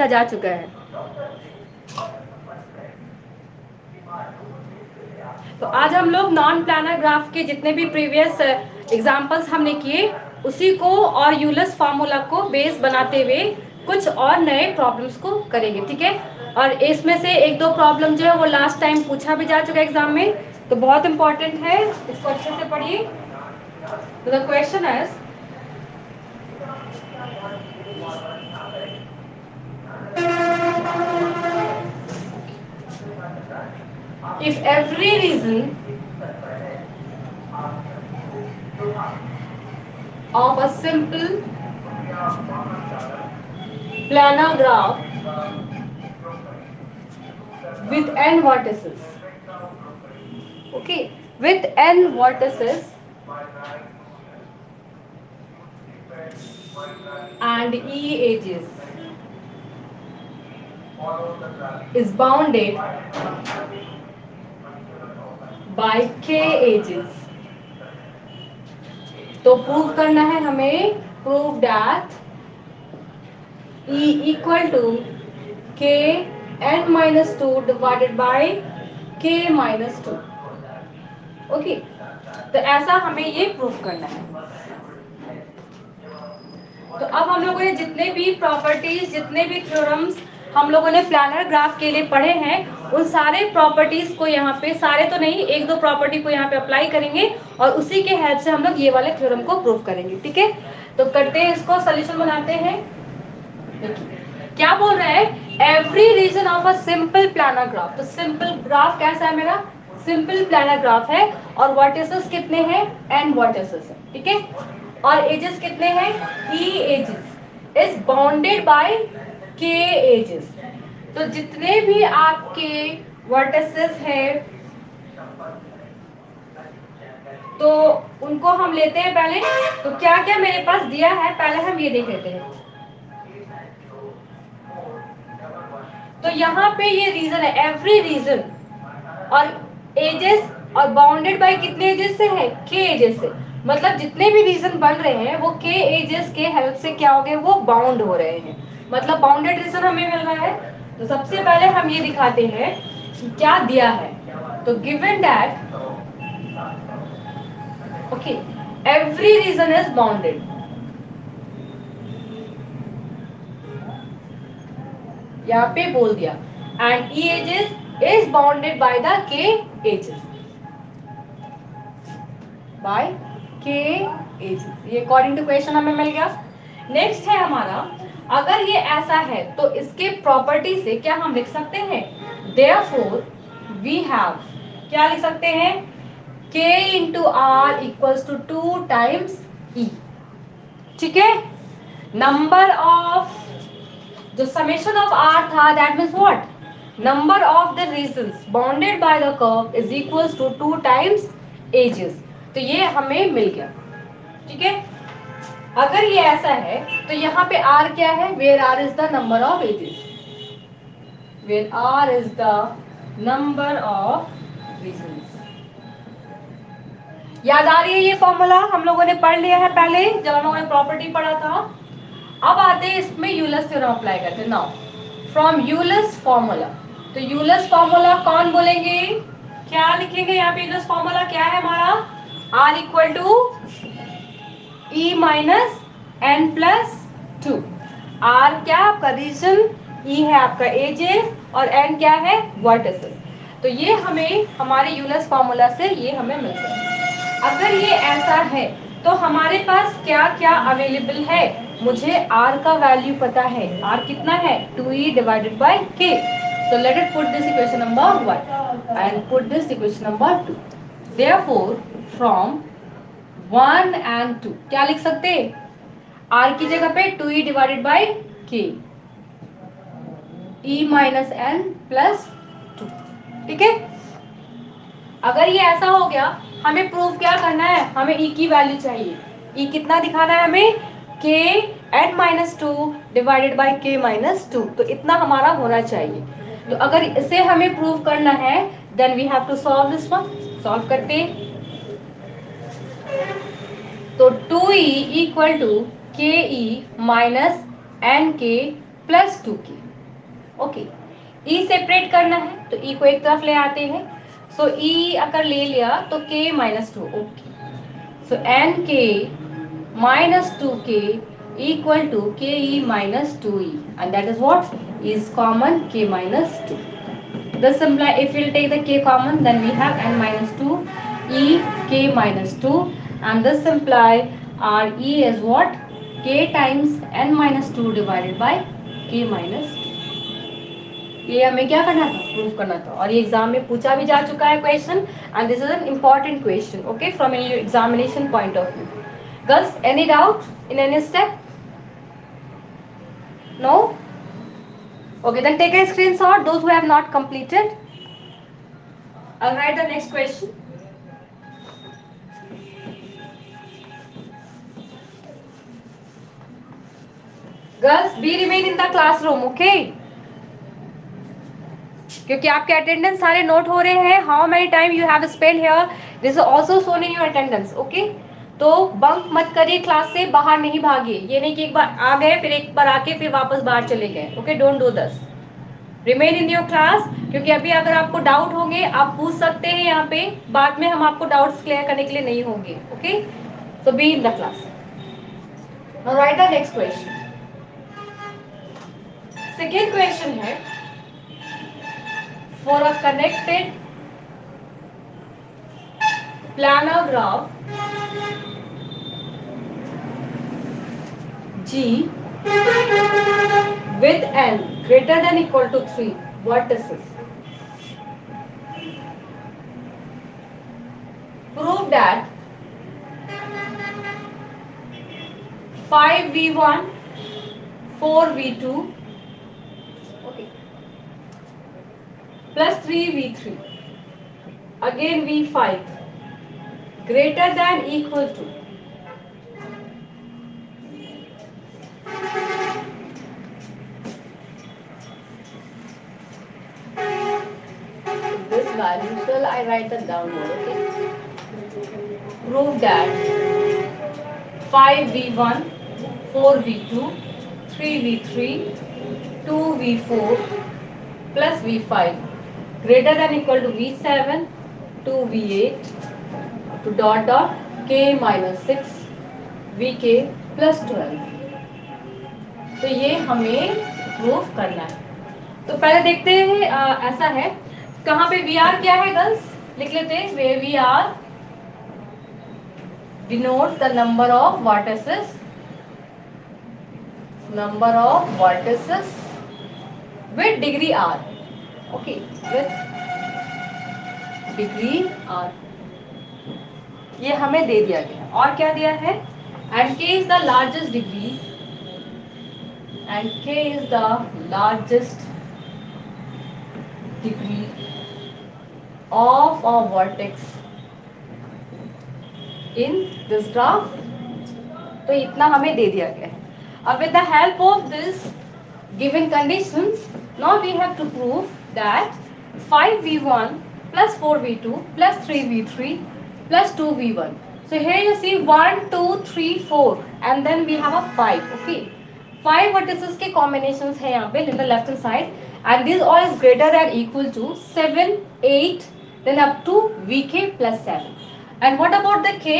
पूछा जा चुका है। तो आज हम लोग नॉन प्लानर ग्राफ के जितने भी प्रीवियस एग्जांपल्स हमने किए उसी को और यूलर्स फार्मूला को बेस बनाते हुए कुछ और नए प्रॉब्लम्स को करेंगे, ठीक है। और इसमें से एक दो प्रॉब्लम जो है वो लास्ट टाइम पूछा भी जा चुका है एग्जाम में, तो बहुत इंपॉर्टेंट है, इसको अच्छे से पढ़िए। तो the question is if every reason of a simple planar graph with n vertices, okay, with n vertices and e edges is bounded by k edges, तो प्रूव करना है हमें, prove that E equal to k n minus 2 divided by k minus 2, okay. तो ऐसा हमें ये prove करना है। तो अब हम लोगों ने जितने भी प्रॉपर्टीज, जितने भी थ्योरम्स हम लोगों ने प्लानर ग्राफ के लिए पढ़े हैं, उन सारे प्रॉपर्टीज को यहाँ पे, सारे तो नहीं, एक दो प्रॉपर्टी को यहाँ पे अप्लाई करेंगे और उसी के हेल्प से हम लोग ये वाले थ्योरम को प्रूव करेंगे, ठीक है। तो करते हैं, इसको सोल्यूशन बनाते हैं। क्या बोल रहा है, every region of a simple planar graph. तो सिंपल ग्राफ कैसा है मेरा, सिंपल प्लानर ग्राफ है और वर्टिसेस कितने हैं, n वर्टिसेस है, ठीक है। और एजेस कितने हैं, e edges is bounded by k edges. तो जितने भी आपके वर्टिसेस हैं तो उनको हम लेते हैं पहले। तो क्या क्या मेरे पास दिया है पहले हम ये देख लेते हैं। तो यहाँ पे ये रीजन है, एवरी रीजन, और एजेस और बाउंडेड बाय कितने एजेस से है, के एजेस से। मतलब जितने भी रीजन बन रहे हैं वो के एजेस के हेल्प से क्या हो गए, वो बाउंड हो रहे हैं, मतलब बाउंडेड रीजन हमें मिल रहा है। तो सबसे पहले हम ये दिखाते हैं कि क्या दिया है। तो given that okay every region is bounded, यहाँ पे बोल दिया, and E edges is bounded by the K edges, by K edges. ये अकॉर्डिंग टू क्वेश्चन हमें मिल गया। नेक्स्ट है हमारा, अगर ये ऐसा है तो इसके प्रॉपर्टी से क्या हम लिख सकते हैं, देयरफॉर वी हैव, क्या लिख सकते हैं, k into R equals to 2 times e, ठीक है। नंबर ऑफ, जो समेशन ऑफ r था that means what, number of the regions bounded by the curve is equals to 2 times edges. तो ये हमें मिल गया, ठीक है। अगर ये ऐसा है तो यहाँ पे r क्या है, where r is the number of edges, where r is the number of regions. याद आ रही है ये फॉर्मूला, हम लोगों ने पढ़ लिया है पहले जब हम लोगों ने प्रॉपर्टी पढ़ा था। अब आते हैं इसमें यूलर्स थ्योरम अप्लाई करते हैं। नाउ फ्रॉम यूलर्स फॉर्मूला, तो यूलर्स फॉर्मूला कौन बोलेंगे, क्या लिखेंगे यहाँ पे, यूलर्स फॉर्मूला क्या है हमारा, r equal to e minus N plus 2। r क्या आपका रीजन, e है आपका एजेस और n क्या है वर्टिसेस। तो ये हमें हमारे यूलर्स फॉर्मूला से ये हमें मिलता है। अगर ये ऐसा है तो हमारे पास क्या क्या अवेलेबल है, मुझे r का वैल्यू पता है, r कितना है 2e divided by k। so let us put this equation number 1 and put this equation number 2। therefore from 1 and 2 क्या लिख सकते हैं, r की जगह पे 2e divided by k, e minus N plus 2, ठीक है। अगर ये ऐसा हो गया, हमें प्रूफ क्या करना है, हमें e की वैल्यू चाहिए। e कितना दिखाना है हमें, k n minus 2 divided by k minus 2, तो इतना हमारा होना चाहिए। तो अगर इसे हमें प्रूव करना है then we have to solve this one. Solve करते हैं। तो 2e equal to K E minus N K plus 2k, okay, E separate करना है तो ई को एक तरफ ले आते हैं. सो ई अगर ले लिया तो k minus two. Okay, so nk minus 2k equal to ke minus 2e, and that is what is common, k minus 2. This imply if we'll take the k common, then we have n minus 2 e k minus 2, and this imply our e is what, k times n minus 2 divided by k minus 2. ये हमें क्या करना था, prove करना था, और ये exam में पूछा भी जा चुका है question, and this is an important question, okay, from your examination point of view. Girls, any doubt in any step? No? Okay, then take a screenshot those who have not completed. I'll write the next question. Girls, be remain in the classroom, okay? क्योंकि आपके attendance सारे note हो रहे हैं. How many time you have spend here, this is also shown in your attendance, okay? तो bunk मत करिए, class से बाहर नहीं भागिए. ये नहीं कि एक बार आ गए फिर एक बार आके फिर वापस बाहर चले गए. Okay, don't do this. Remain in your class, क्योंकि अभी अगर आपको डाउट होंगे आप पूछ सकते हैं यहाँ पे. बाद में हम आपको डाउट्स क्लियर करने के लिए नहीं होंगे. Okay, so be in the class. Now write the next question. Second question है, for a connected planar graph G with n greater than equal to 3, what is this? Prove that 5v1 4v2, okay, plus 3v3 again v5 greater than equal to this value. Shall I write that down more? Okay. Prove that 5v1 4v2 3v3 2v4 plus v5 greater than equal to v7 2v8 to dot dot k minus 6 vk plus 12. तो ये हमें proof करना है. तो पहले देखते हैं. ऐसा है, कहाँ पे वी आर क्या है गर्ल्स, लिख लेते हैं. Where V R denotes the number of vertices, number of vertices with degree r. Okay, with degree r. ये हमें दे दिया गया. और क्या दिया है, and k is the largest degree, and k is the largest degree of a vertex in this graph. तो इतना हमें दे दिया गया है. अब with the help of this given conditions, now we have to prove that 5v1 plus 4v2 plus 3v3 plus 2v1. So here you see 1 2 3 4 and then we have a 5. Okay, 5 vertices के combinations है यहाँ पे in the left hand side, and this all is greater than equal to 7 8 then up to vk plus 7. And what about the k?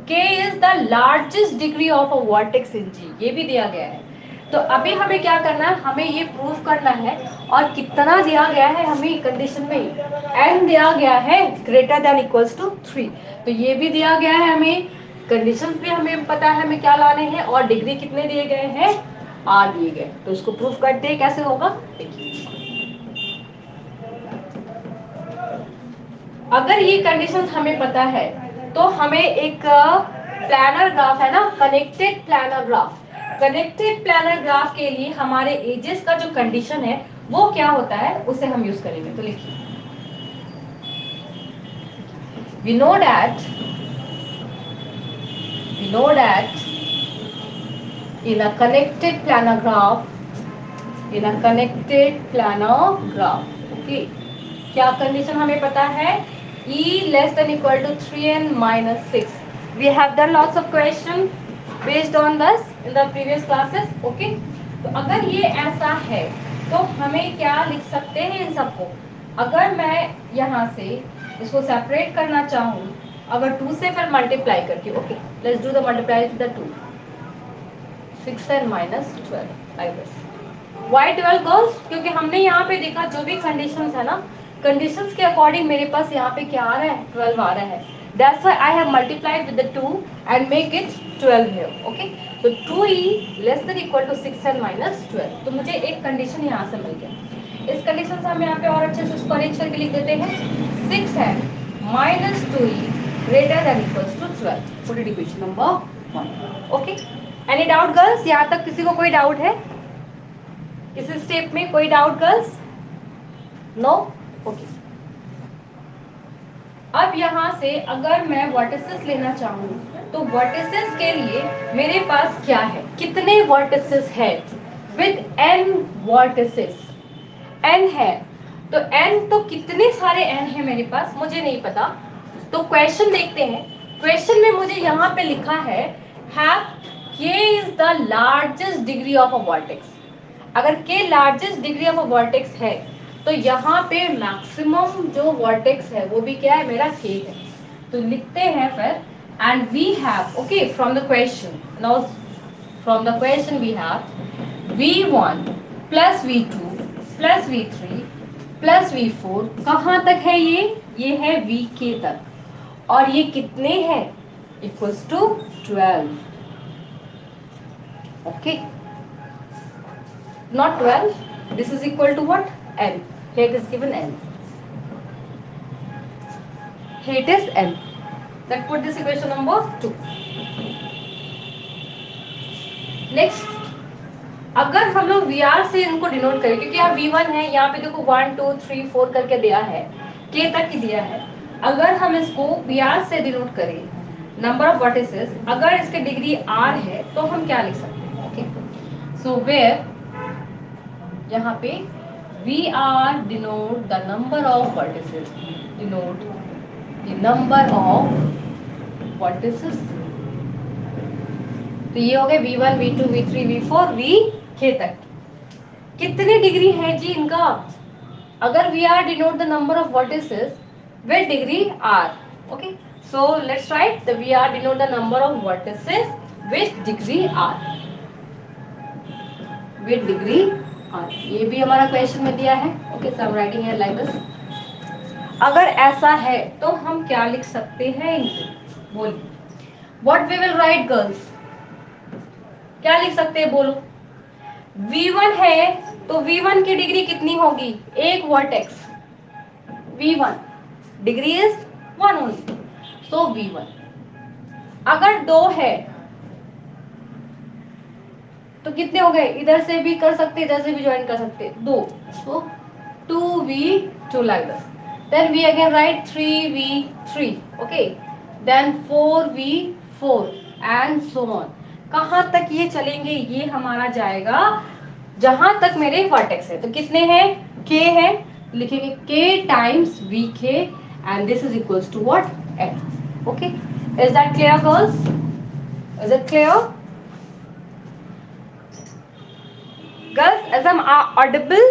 k is the largest degree of a vertex in G. ये भी दिया गया है. तो अभी हमें क्या करना है, हमें ये प्रूव करना है. और कितना दिया गया है हमें कंडीशन में, n दिया गया है ग्रेटर देन इक्वल्स टू 3. तो ये भी दिया गया है हमें, कंडीशंस भी हमें पता है हमें क्या लाने हैं, और डिग्री कितने दिए गए हैं, r दिए गए. तो इसको प्रूफ करते हैं, कैसे होगा देखिए. अगर ये कंडीशंस हमें पता है तो हमें एक प्लानर ग्राफ है ना, connected planar graph. Connected planar graph के लिए हमारे एजेस का जो कंडीशन है वो क्या होता है, उसे हम यूज करेंगे. तो लिखिए, we know that in a connected planar graph, okay, क्या कंडीशन हमें पता है, e less than equal to 3n minus 6. We have done lots of question based on this in the previous classes. Okay, तो अगर ये ऐसा है तो हमें क्या लिख सकते हैं इन सबको? अगर मैं यहाँ से इसको सेपरेट करना चाहूँ, अगर 2 से फिर मल्टीप्लाई करके, okay let's do the multiply with the 2, 6 and minus 12 like this. Why 12 girls? क्योंकि हमने यहाँ पे देखा जो भी कंडीशंस है ना, कंडीशंस के अकॉर्डिंग मेरे पास यहाँ पे क्या आ रहा है, 12 आ रहा है. That's why I have multiplied with the 2 and make it 12 here. Okay? So 2e less than equal to 6 and minus 12. तो मुझे एक कंडीशन यहाँ से मिल गया. इस कंडीशन से हम यहाँ पे और अच्छे से उसको अरेंज करके लिख देते हैं. 6 है minus 2e greater than equals to 12. Put it equation number 1. Okay? Any doubt girls? यहाँ तक किसी को कोई डाउट है इस स्टेप में? कोई डाउट गर्ल्स? नो? ओके. अब यहाँ से अगर मैं वर्टिसेस लेना चाहूँ तो वर्टिसेस के लिए मेरे पास क्या है, कितने वर्टिसेस है? विद n वर्टिसेस n है. तो n तो कितने सारे n है मेरे पास मुझे नहीं पता. तो क्वेश्चन देखते हैं. क्वेश्चन में मुझे यहाँ पे लिखा है k is the largest degree of a vertex. अगर k largest degree of a vertex है तो यहाँ पे मैक्सिमम जो वर्टेक्स है वो भी क्या है, मेरा k है. तो लिखते हैं फिर and we have, okay from the question, now from the question we have v1 plus v2 plus v3 plus v4. कहाँ तक है ये है vk तक. और ये कितने हैं? Equals to 12. Okay, not 12, this is equal to what? n. Here it is given n. Here it is n. Let's put this equation number 2. Next, अगर हम लोग VR से इनको डिनोट करें, क्योंकि यहाँ V1 है, यहाँ पे देखो 1 2 3 4 करके दिया है, K तक ही दिया है. अगर हम इसको VR से डिनोट करें नंबर ऑफ वर्टिसेस, अगर इसके डिग्री R है तो हम क्या लिख सकते हैं? ओके, सो वेयर यहाँ पे VR denote the number of vertices, denote the number of vertices. तो ये हो गए V1 V2 V3 V4 Vk तक. कितने डिग्री है जी इनका? अगर VR denote the number of vertices with degree R. Okay, so let's write the VR denote the number of vertices with degree R. With degree R. ये भी हमारा question में दिया है. Okay, so I am writing here like this. अगर ऐसा है तो हम क्या लिख सकते हैं इनसे? बोलिए, what we will write girls? क्या लिख सकते हैं बोलो? V1 है तो V1 की डिग्री कितनी होगी? एक vertex V1 degree is 1 only, so V1. अगर 2 है तो कितने हो गए? इधर से भी कर सकते, इधर से भी ज्वाइन कर सकते, 2, so 2v2 like this. Then we again write 3v3, okay, then 4v4 and so on. कहाँ तक ये चलेंगे? ये हमारा जाएगा जहां तक मेरे वर्टेक्स है. तो कितने हैं? k है, लिखेंगे k times vk and this is equals to what? n. Okay, is that clear girls? Is it clear? Girls, as I'm audible?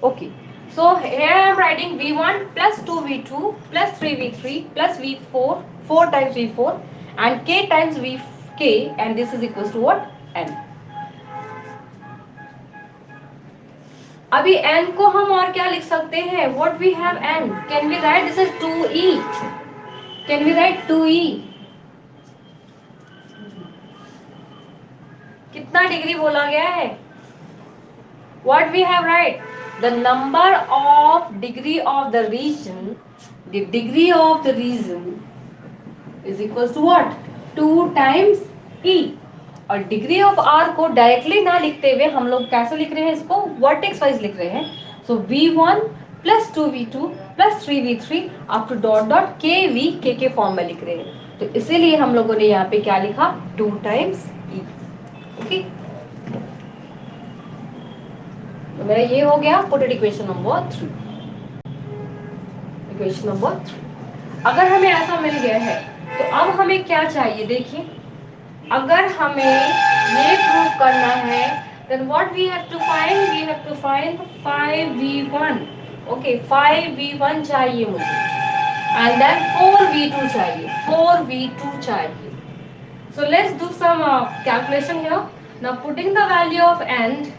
Okay, so here I am writing V1 plus 2V2 plus 3V3 plus V4, 4 times V4 and K times Vk and this is equals to what? N. अभी n को हम और क्या लिख सकते हैं? What we have n? Can we write this is 2e? Can we write 2e? कितना degree बोला गया है? What we have write? The number of degree of the region, the degree of the region is equals to what? 2 times e. और degree of r को directly ना लिखते हुए हम लोग कैसे लिख रहे हैं? इसको वर्टेक्स वाइज लिख रहे हैं. सो v1 plus 2v2 plus 3v3 up to dot dot kv के फॉर्म में लिख रहे हैं. तो इसीलिए हम लोगों ने यहाँ पे क्या लिखा? 2 टाइम्स e. ओके, तो मेरा ये हो गया. Put it equation number 3. Equation number 3. अगर हमें ऐसा मिल गया है तो अब हमें क्या चाहिए? देखिए, अगर हमें ये प्रूव करना है Then what we have to find? We have to find 5v1. Okay, 5v1 चाहिए मुझे. And then 4v2 चाहिए. 4v2 चाहिए. So let's do some calculation here. Now putting the value of n,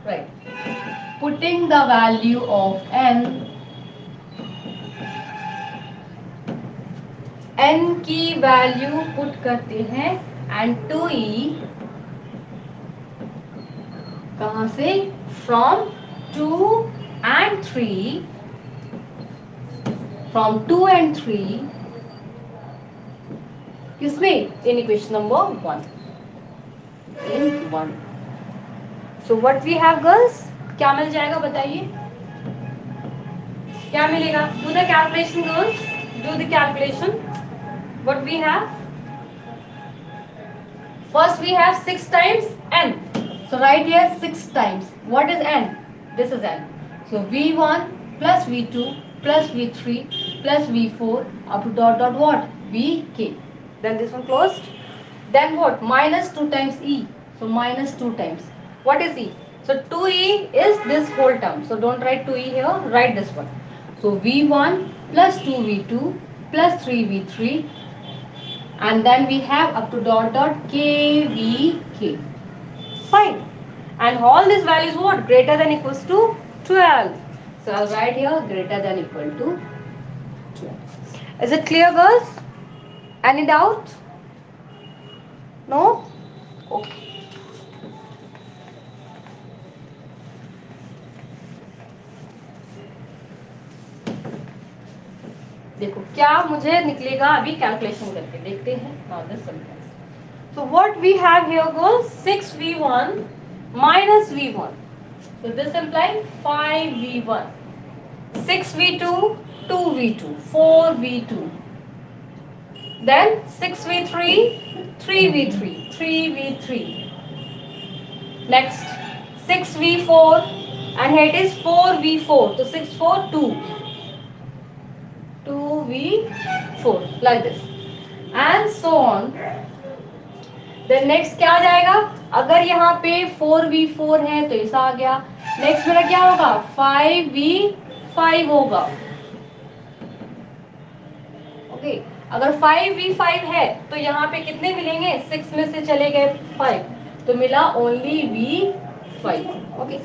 right? Putting the value of n की value put करते हैं and 2e कहां से? From 2 and 3, from 2 and 3 किसमें? In equation number 1, in 1. So what we have girls? क्या मिल जाएगा बताइए? क्या मिलेगा? Do the calculation girls, do the calculation. What we have? First we have 6 times n. So write here 6 times. What is n? This is n. So v1 plus v2 plus v3 plus v4 up to dot dot what? vk. Then this one closed. Then what? Minus 2 times e. So minus 2 times. What is e? So 2e is this whole term. So don't write 2e here. Write this one. So v1 plus 2v2 plus 3v3. And then we have up to dot dot kvk. Fine. And all these values what? Greater than equals to 12. So I'll write here greater than equal to 12. Is it clear girls? Any doubt? No? Okay. देखो क्या मुझे निकलेगा अभी calculation करके देखते हैं. Now this sentence. So what we have here goes 6v1 minus v1. So this implies 5v1. 6v2, 2v2, 4v2. Then 6v3, 3v3, 3v3. Next 6v4 and here it is 4v4. So 6, 4, 2. 2v4 like this and so on. Then next क्या आ जाएगा? अगर यहाँ पे 4v4 है तो ऐसा आ गया. Next मेरा क्या होगा? 5v5 होगा. ओके अगर 5v5 है तो यहाँ पे कितने मिलेंगे? 6 में से चले गए 5 तो मिला ओनली v5. ओके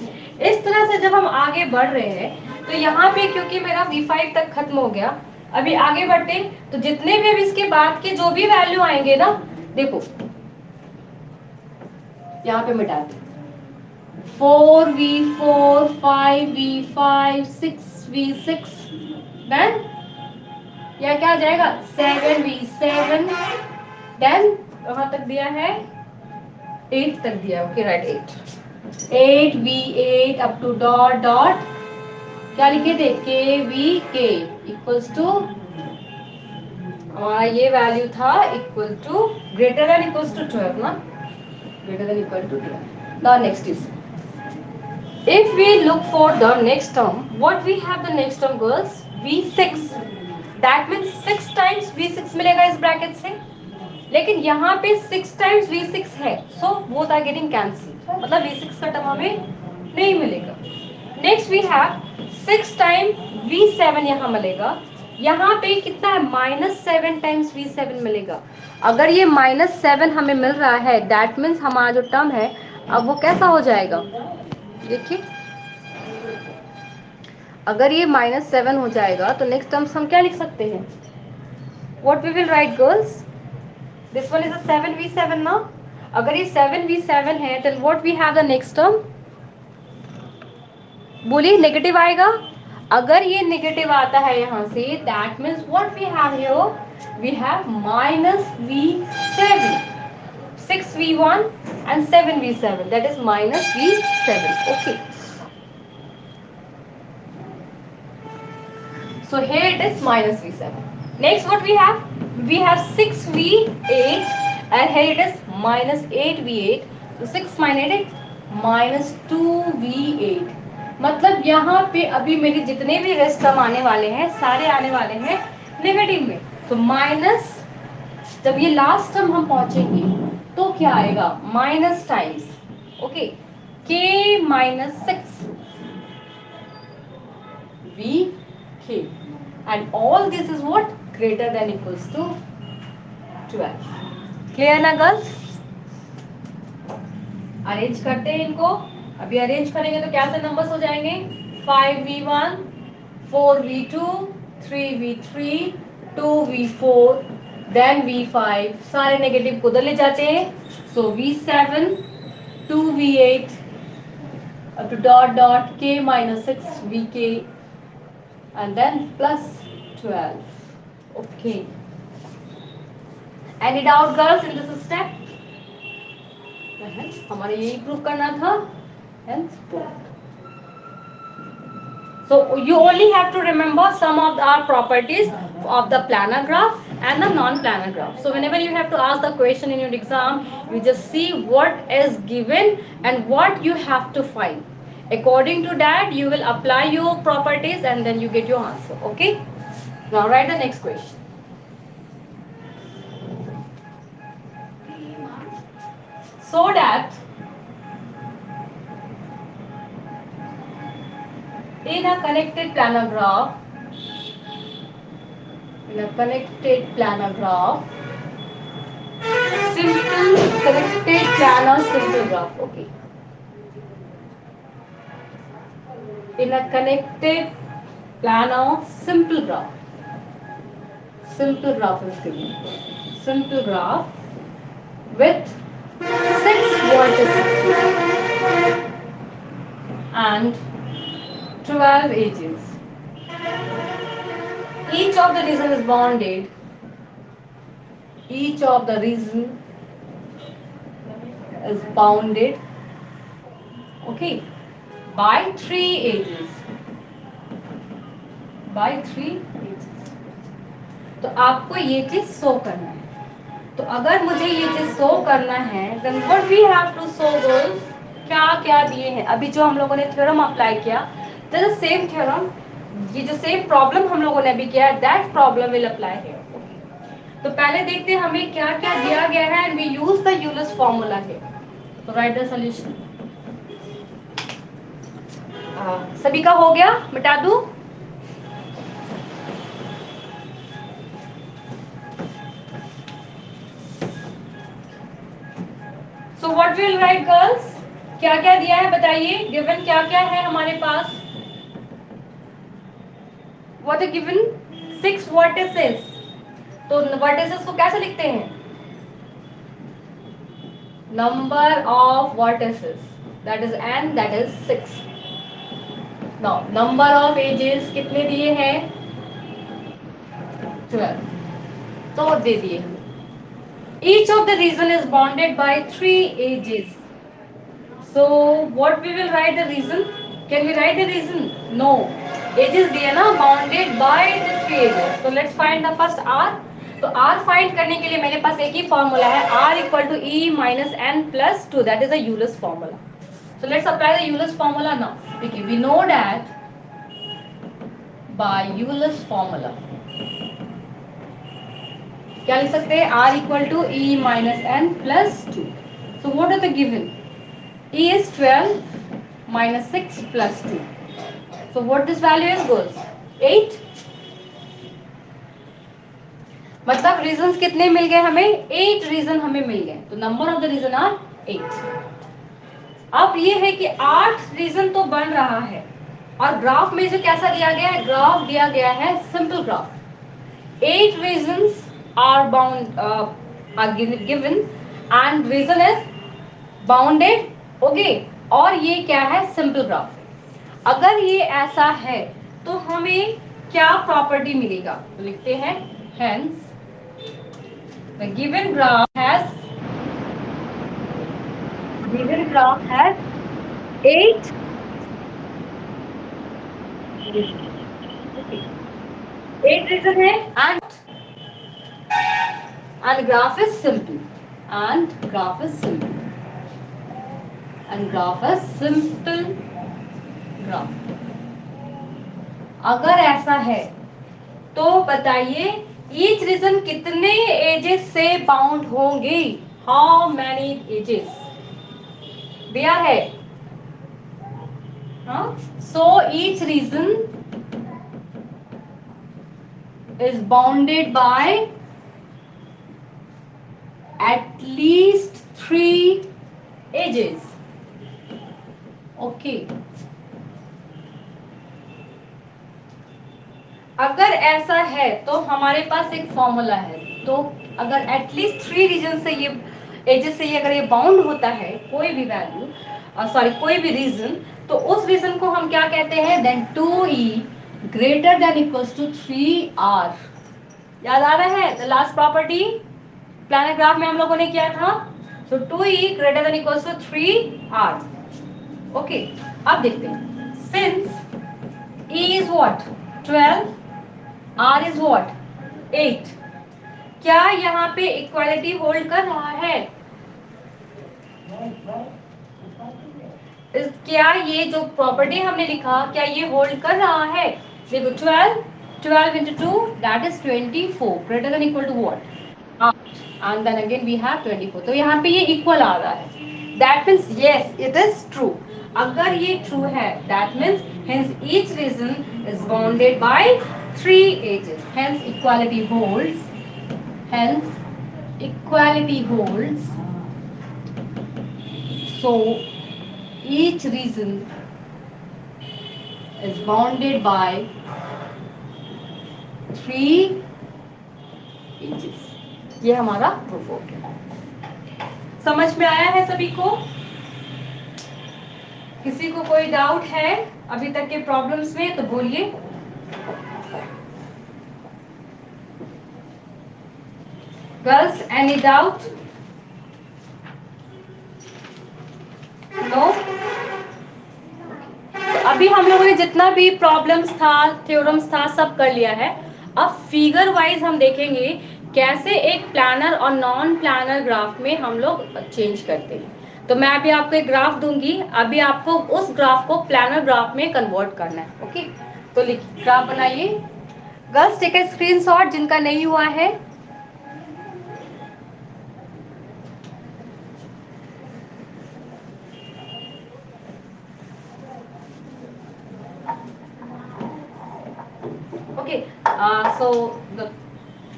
इस तरह से जब हम आगे बढ़ रहे हैं तो यहाँ पे क्योंकि मेरा v5 तक खत्म हो गया, अभी आगे बढ़ते तो जितने भी अब इसके बाद के जो भी वैल्यू आएंगे ना, देखो यहाँ पे मिटाते 4v4, 5v5, 6v6, देन यह क्या आ जाएगा? 7v7, देन कहाँ तक दिया है? 8 तक दिया. Okay right 8v8 up to dot dot क्या लिखे थे? kvk इक्वल्स टू हमारा ये वैल्यू था equal to greater than equals to 12 ना, greater than equal to 12. Now next is, if we look for the next term, what we have the next term girls? v6. That means 6 times v6 मिलेगा इस bracket से, लेकिन यहाँ पे 6 times v6 है, so both are getting cancelled. मतलब v6 का term हमें नहीं मिलेगा. Next we have 6 times v7 यहाँ मिलेगा. यहाँ पे कितना है? -7 times v7 मिलेगा. अगर ये -7 हमें मिल रहा है दैट मीन्स हमारा जो टर्म है अब वो कैसा हो जाएगा? देखिए अगर ये -7 हो जाएगा तो नेक्स्ट टर्म्स हम क्या लिख सकते हैं? What we will write girls? This one is a 7v7 ना. अगर ये 7v7 है then what we have the next term? बोलिए नेगेटिव आएगा. अगर ये नेगेटिव आता है यहाँ से that means what we have here? We have -v7, 6v1 and 7v7, that is -v7. okay, so here it is -v7. Next what we have? We have 6v8 and here it is -8v8. so 6 minus 8 -2v8. मतलब यहाँ पे अभी मेरे जितने भी rest term आने वाले हैं सारे आने वाले हैं नेगेटिव में. तो माइनस जब ये लास्ट टर्म हम पहुंचेंगे तो क्या आएगा? Minus times. Okay k minus 6 v k, and all this is what greater than equals to 12. Clear ना गर्ल्स? अरेंज करते हैं इनको. अभी अरेंज करेंगे तो क्या से नंबर्स हो जाएंगे? 5v1, 4v2, 3v3, 2v4, then v5. सारे नेगेटिव को उधर ले जाते हैं. सो v7, 2v8 up to dot dot k minus 6 vk and then plus 12. Okay. Any doubt girls in this step? हमारे यही प्रूव करना था. Hence both. So you only have to remember some of our properties of the planar graph and the non-planar graph. So whenever you have to ask the question in your exam, you just see what is given and what you have to find. According to that, you will apply your properties and then you get your answer. Okay? Now write the next question. So that in a connected planar graph, simple connected planar simple graph. Okay. In a connected planar simple graph is given. Simple graph with 6 vertices and 12 edges. Each of the region is bounded. Each of the region is bounded. Okay, by 3 edges. By 3 edges. तो आपको ये चीज show करना है. तो अगर मुझे ये चीज शो करना है, then what we have to show girls, क्या क्या दिए हैं. अभी जो हम लोगों ने थ्योरम अप्लाई किया, the same theorem, ये जो सेम प्रॉब्लम हम लोगों ने अभी किया, that problem will apply here. तो पहले देखते हैं हमें क्या क्या दिया गया है, and we use the Euler's formula here. So write the solution. सभी का हो गया? मिटा दूं? So what will write girls? क्या क्या दिया है बताइए. गिवन क्या क्या है हमारे पास? What are given? 6 vertices. तो vertices को कैसे लिखते हैं? Number of vertices. That is n, that is 6. Now number of edges कितने दिए हैं? 12. तो दे दिए हमें. Each of the region is bounded by 3 edges. So what we will write the reason? Can we write the reason? No. Edges दिए ना, bounded by the 3 edges. So let's find the first r. तो r find करने के लिए मेरे पास एक ही formula है, r equal to e minus n plus 2. That is the Euler's formula. So let's apply the Euler's formula now. Okay, we know that by Euler's formula क्या लिख सकते हैं? r equal to e minus n plus 2. So what are the given? E is 12 minus 6 plus 2. So what this value is girls? 8. मतलब reasons कितने मिल गए हमें? 8 reason हमें मिल गए. तो number of the region are 8. अब ये है कि 8 रीजन तो बन रहा है, और ग्राफ में जो कैसा दिया गया है? ग्राफ दिया गया है simple graph. 8 regions are bound are given and region is bounded. Okay, और ये क्या है? Simple graph. अगर ये ऐसा है तो हमें क्या प्रॉपर्टी मिलेगा? तो लिखते हैं hence the given graph has 8 region है and graph is simple and graph is simple graph. अगर ऐसा है तो बताइए ईच रीजन कितने एजेस से बाउंड होंगे? How many edges? दिया है हाँ, so each region is bounded by at least 3 edges. Okay. अगर ऐसा है तो हमारे पास एक फॉर्मूला है, तो अगर एटलीस्ट 3 रीजन से ये एजेस से ये अगर ये बाउंड होता है कोई भी वैल्यू, सॉरी कोई भी रीजन, तो उस रीजन को हम क्या कहते हैं, then 2e greater than equals to 3r। याद आ रहा है the last property planar graph में हम लोगों ने किया था। So 2e greater than equals to 3r। Okay, अब देखते हैं, since e is what 12, r is what 8, क्या यहाँ पे इक्वालिटी होल्ड कर रहा है? क्या ये जो प्रॉपर्टी हमने लिखा क्या ये होल्ड कर रहा है? देखो 12 into 2 that is 24 greater than equal to what 8 and then again we have 24, तो यहाँ पे ये इक्वल आ रहा है, that means yes it is true। अगर ये true है that means hence each region is bounded by 3 edges, hence equality holds, hence equality holds, so each region is bounded by 3 edges। ये हमारा प्रूफ हो गया। समझ में आया है सभी को? किसी को कोई डाउट है अभी तक के प्रॉब्लम्स में तो बोलिए। Girls any doubt? नो? अभी हम लोगों ने जितना भी प्रॉब्लम्स था, थ्योरम्स था, सब कर लिया है। अब फिगर वाइज हम देखेंगे कैसे एक प्लानर और नॉन प्लानर ग्राफ में हम लोग चेंज करते हैं। तो मैं अभी आपको एक ग्राफ दूंगी, अभी आपको उस ग्राफ को प्लानर ग्राफ में कन्वर्ट करना है। ओके, तो लिखिए, ग्राफ बनाइए। गर्ल्स टेक ए स्क्रीनशॉट जिनका नहीं हुआ है। Okay, so the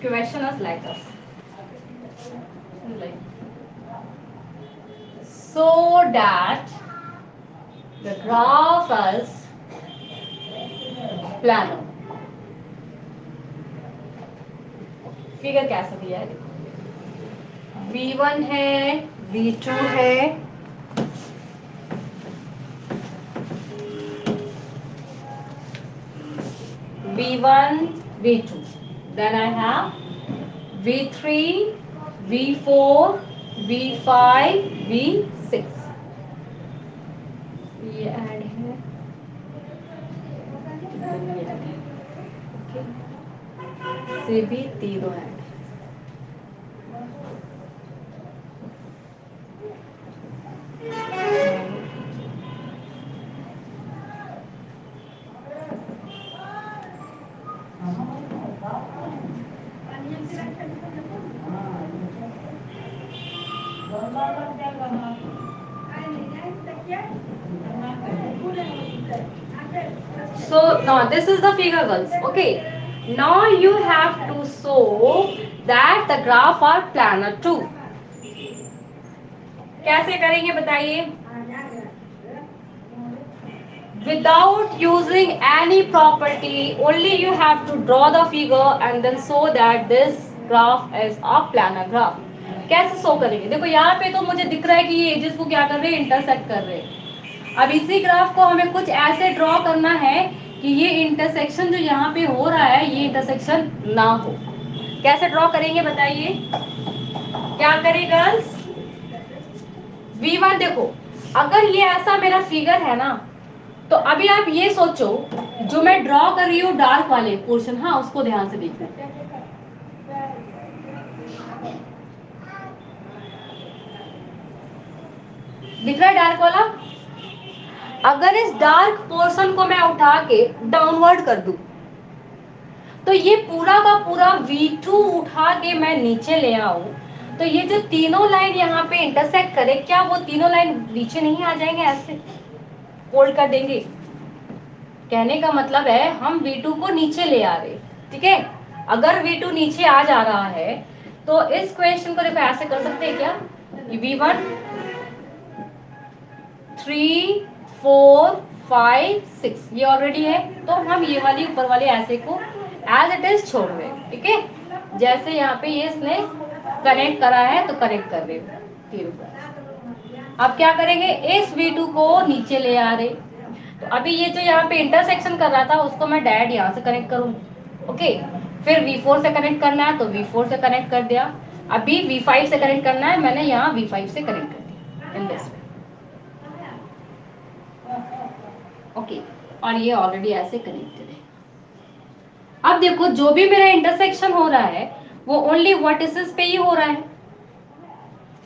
question is like this. So that the graph is planar. Figure कैसा दिया है देखो, V1 है, V2 है, V1, V2, then I have V3, V4, V5, V6, ये ऐड है, से भी तीनों add. So now this is the figure girls. Okay, now you have to show that the graph are planar too. कैसे करेंगे बताइए? Without using any property, only you have to draw the figure and then show that this graph is a planar graph. कैसे show करेंगे? देखो यहाँ पे तो मुझे दिख रहा है कि ये एजेस को क्या कर रहे हैं, इंटरसेक्ट कर रहे हैं। अब इसी ग्राफ को हमें कुछ ऐसे ड्रॉ करना है कि ये इंटरसेक्शन जो यहाँ पे हो रहा है ये इंटरसेक्शन ना हो। कैसे ड्रॉ करेंगे बताइए? क्या करें गर्ल्स? V1 देखो, अगर ये ऐसा मेरा फिगर है ना, तो अभी आप ये सोचो जो मैं ड्रॉ कर रही हूँ डार्क वाले पोर्शन, हाँ उसको ध्यान से देखना। दिख रहा है डार्क वाला? अगर इस डार्क पोर्शन को मैं उठा के डाउनवर्ड कर दूं तो ये पूरा का पूरा V2 उठा के मैं नीचे ले आऊं तो ये जो तीनों लाइन यहाँ पे इंटरसेक्ट करे, क्या वो तीनों लाइन नीचे नहीं आ जाएंगे? ऐसे फोल्ड कर देंगे कहने का मतलब है हम V2 को नीचे ले आ रहे, ठीक है। अगर V2 नीचे आ जा रहा है तो इस क्वेश्चन को देखो ऐसे कर सकते हैं क्या, V1 3 4 5 6 ये ऑलरेडी है, तो हम ये वाली ऊपर वाली ऐसे को एज इट इज छोड़ रहे हैं, ठीक है। जैसे यहाँ पे ये इसने कनेक्ट करा है तो कनेक्ट कर रहे हो। अब क्या करेंगे, इस V2 को नीचे ले आ रहे, तो अभी ये जो यहाँ पे इंटरसेक्शन कर रहा था उसको मैं डायरेक्ट यहाँ से कनेक्ट करूँ, ओके। फिर V4 से कनेक्ट करना है तो V4 से कनेक्ट कर दिया, अभी V5 से कनेक्ट करना है, मैंने यहाँ V5 से कनेक्ट कर दिया इन दिस वे, ओके। और ये ऑलरेडी ऐसे कनेक्टेड है। अब देखो जो भी मेरा इंटरसेक्शन हो रहा है वो ओनली वर्टिसेस पे ही हो रहा है,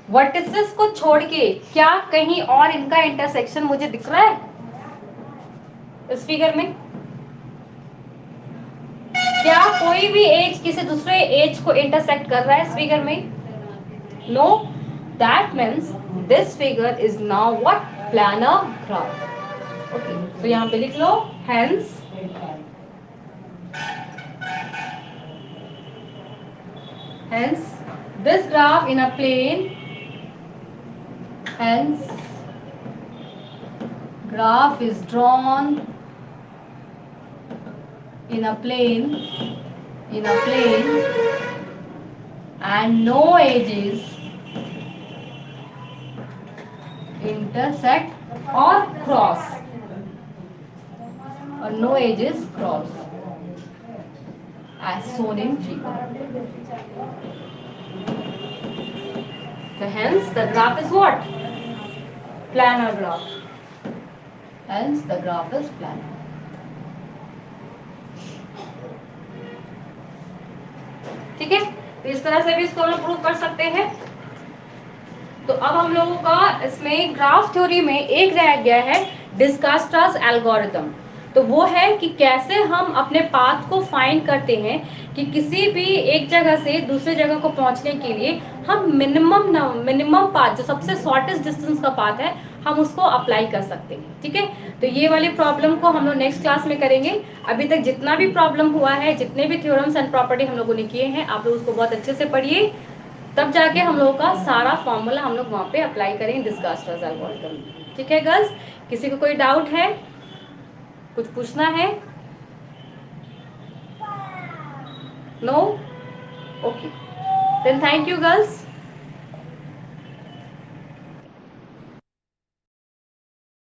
वर्टिसेस को छोड़ के क्या कहीं और इनका इंटरसेक्शन मुझे दिख रहा है इस फिगर में? क्या कोई भी एज किसी दूसरे एज को इंटरसेक्ट कर रहा है इस फिगर में? No, that means this figure is now what, planar graph, okay. तो यहाँ पे लिख लो hence this graph in a plane, hence graph is drawn in a plane, and no edges intersect or cross, or no edges cross as shown in figure. So hence the graph is what? Planar graph. Hence the graph is planar. ठीक है, तो इस तरह से भी इसको हम लोग प्रूव कर सकते हैं। तो अब हम लोगों का इसमें ग्राफ थ्योरी में एक रह गया है डिस्कास्ट्रास एल्गोरिथम। तो वो है कि कैसे हम अपने पाथ को फाइंड करते हैं कि किसी भी एक जगह से दूसरे जगह को पहुंचने के लिए हम मिनिमम पाथ, जो सबसे शॉर्टेस्ट डिस्टेंस का पाथ है, हम उसको अप्लाई कर सकते हैं, ठीक है। तो ये वाली प्रॉब्लम को हम लोग नेक्स्ट क्लास में करेंगे। अभी तक जितना भी प्रॉब्लम हुआ है, जितने भी थ्योरम्स एंड प्रॉपर्टी हम लोगों ने किए हैं, आप लोग उसको बहुत अच्छे से पढ़िए, तब जाके हम लोगों का सारा फॉर्मूला हम लोग वहाँ पे अप्लाई करेंगे डिस्कास्ट्रास एल्गोरिथम। ठीक है गर्ल्स, किसी को कोई डाउट है, कुछ पूछना है? No? Okay, then thank you girls.